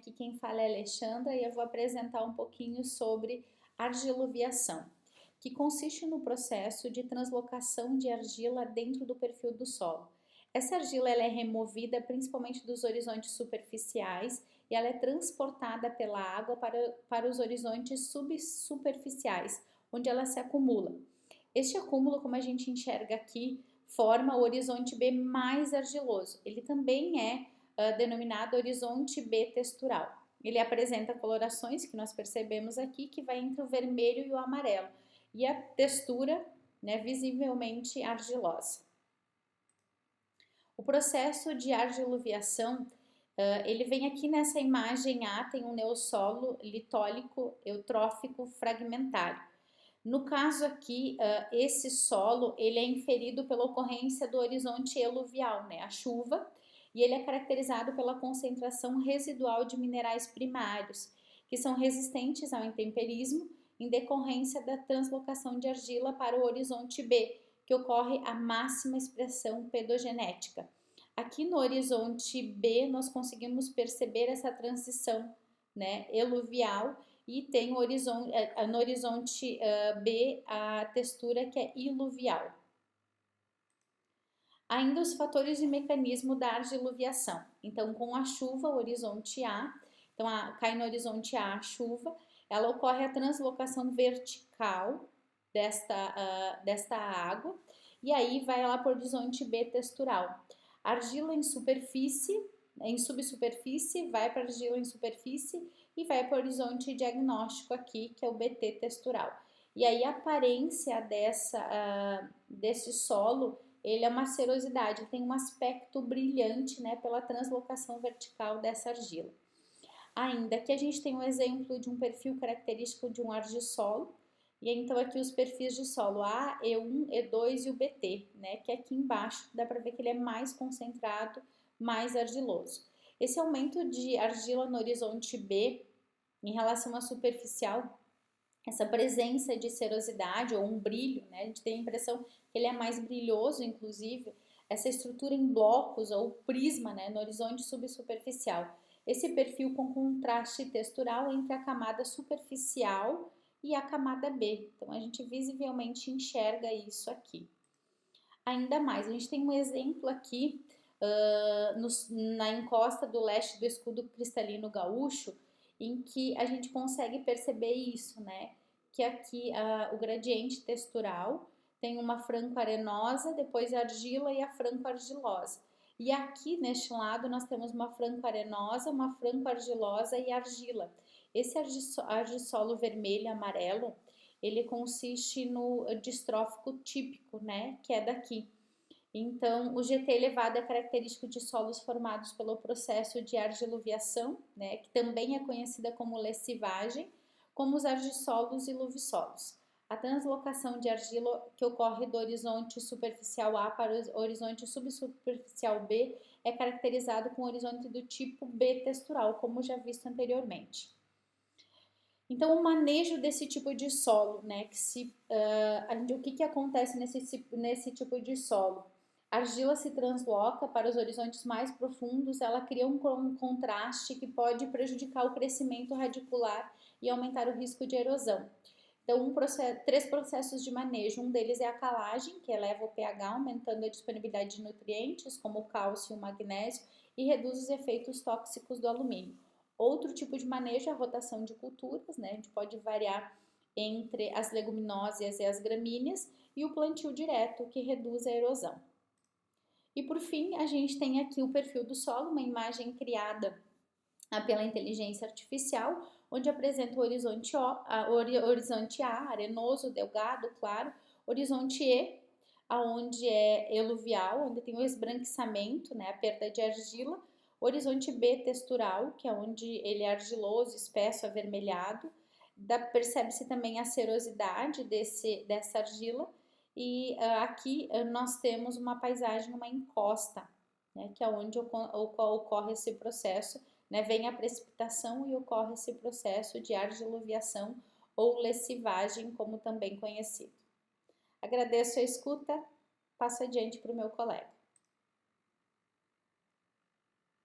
aqui quem fala é a Alexandra e eu vou apresentar um pouquinho sobre argiloviação, que consiste no processo de translocação de argila dentro do perfil do solo. Essa argila ela é removida principalmente dos horizontes superficiais e ela é transportada pela água para os horizontes subsuperficiais, onde ela se acumula. Este acúmulo, como a gente enxerga aqui, forma o horizonte B mais argiloso. Ele também é denominado horizonte B textural. Ele apresenta colorações que nós percebemos aqui, que vai entre o vermelho e o amarelo, e a textura, né, visivelmente argilosa. O processo de argiloviação, ele vem aqui nessa imagem A, tem um neossolo litólico eutrófico fragmentário. No caso aqui, esse solo ele é inferido pela ocorrência do horizonte eluvial, né, a chuva, e ele é caracterizado pela concentração residual de minerais primários, que são resistentes ao intemperismo em decorrência da translocação de argila para o horizonte B, que ocorre a máxima expressão pedogenética. Aqui no horizonte B nós conseguimos perceber essa transição, né, eluvial, e tem no horizonte B a textura que é iluvial. Ainda os fatores de mecanismo da argiloviação. Então, com a chuva, o horizonte A, então cai no horizonte A a chuva, ela ocorre a translocação vertical desta água, e aí vai lá para o horizonte B textural. Argila em superfície, em subsuperfície, vai para argila em superfície e vai para o horizonte diagnóstico aqui, que é o BT textural. E aí a aparência desse solo, ele é uma cerosidade, tem um aspecto brilhante, né, pela translocação vertical dessa argila. Ainda que a gente tem um exemplo de um perfil característico de um argissolo, e então aqui os perfis de solo A, E1, E2 e o BT, né, que aqui embaixo dá para ver que ele é mais concentrado, mais argiloso. Esse aumento de argila no horizonte B em relação à superficial, essa presença de cerosidade ou um brilho, né? A gente tem a impressão que ele é mais brilhoso, inclusive, essa estrutura em blocos ou prisma, né, no horizonte subsuperficial. Esse perfil com contraste textural entre a camada superficial e a camada B. Então, a gente visivelmente enxerga isso aqui. Ainda mais, a gente tem um exemplo aqui na encosta do leste do escudo cristalino gaúcho, em que a gente consegue perceber isso, né? Que aqui o gradiente textural tem uma franco-arenosa, depois a argila e a franco-argilosa. E aqui neste lado nós temos uma franco-arenosa, uma franco-argilosa e argila. Esse argissolo vermelho e amarelo, ele consiste no distrófico típico, né? Que é daqui. Então, o GT elevado é característico de solos formados pelo processo de argiloviação, né, que também é conhecida como lessivagem, como os argissolos e luvisolos. A translocação de argila que ocorre do horizonte superficial A para o horizonte subsuperficial B é caracterizado com o horizonte do tipo B textural, como já visto anteriormente. Então, o manejo desse tipo de solo, né, o que acontece nesse tipo de solo? A argila se transloca para os horizontes mais profundos, ela cria um contraste que pode prejudicar o crescimento radicular e aumentar o risco de erosão. Então, três processos de manejo, um deles é a calagem, que eleva o pH, aumentando a disponibilidade de nutrientes, como o cálcio e o magnésio, e reduz os efeitos tóxicos do alumínio. Outro tipo de manejo é a rotação de culturas, né? A gente pode variar entre as leguminóseas e as gramíneas, e o plantio direto, que reduz a erosão. E por fim, a gente tem aqui o perfil do solo, uma imagem criada pela inteligência artificial, onde apresenta o horizonte A, arenoso, delgado, claro, horizonte E, onde é eluvial, onde tem o esbranquiçamento, né, a perda de argila, horizonte B textural, que é onde ele é argiloso, espesso, avermelhado, percebe-se também a cerosidade dessa argila, e aqui nós temos uma paisagem, uma encosta, né, que é onde ocorre esse processo, né, vem a precipitação e ocorre esse processo de argiloviação ou lessivagem, como também conhecido. Agradeço a escuta, passo adiante para o meu colega.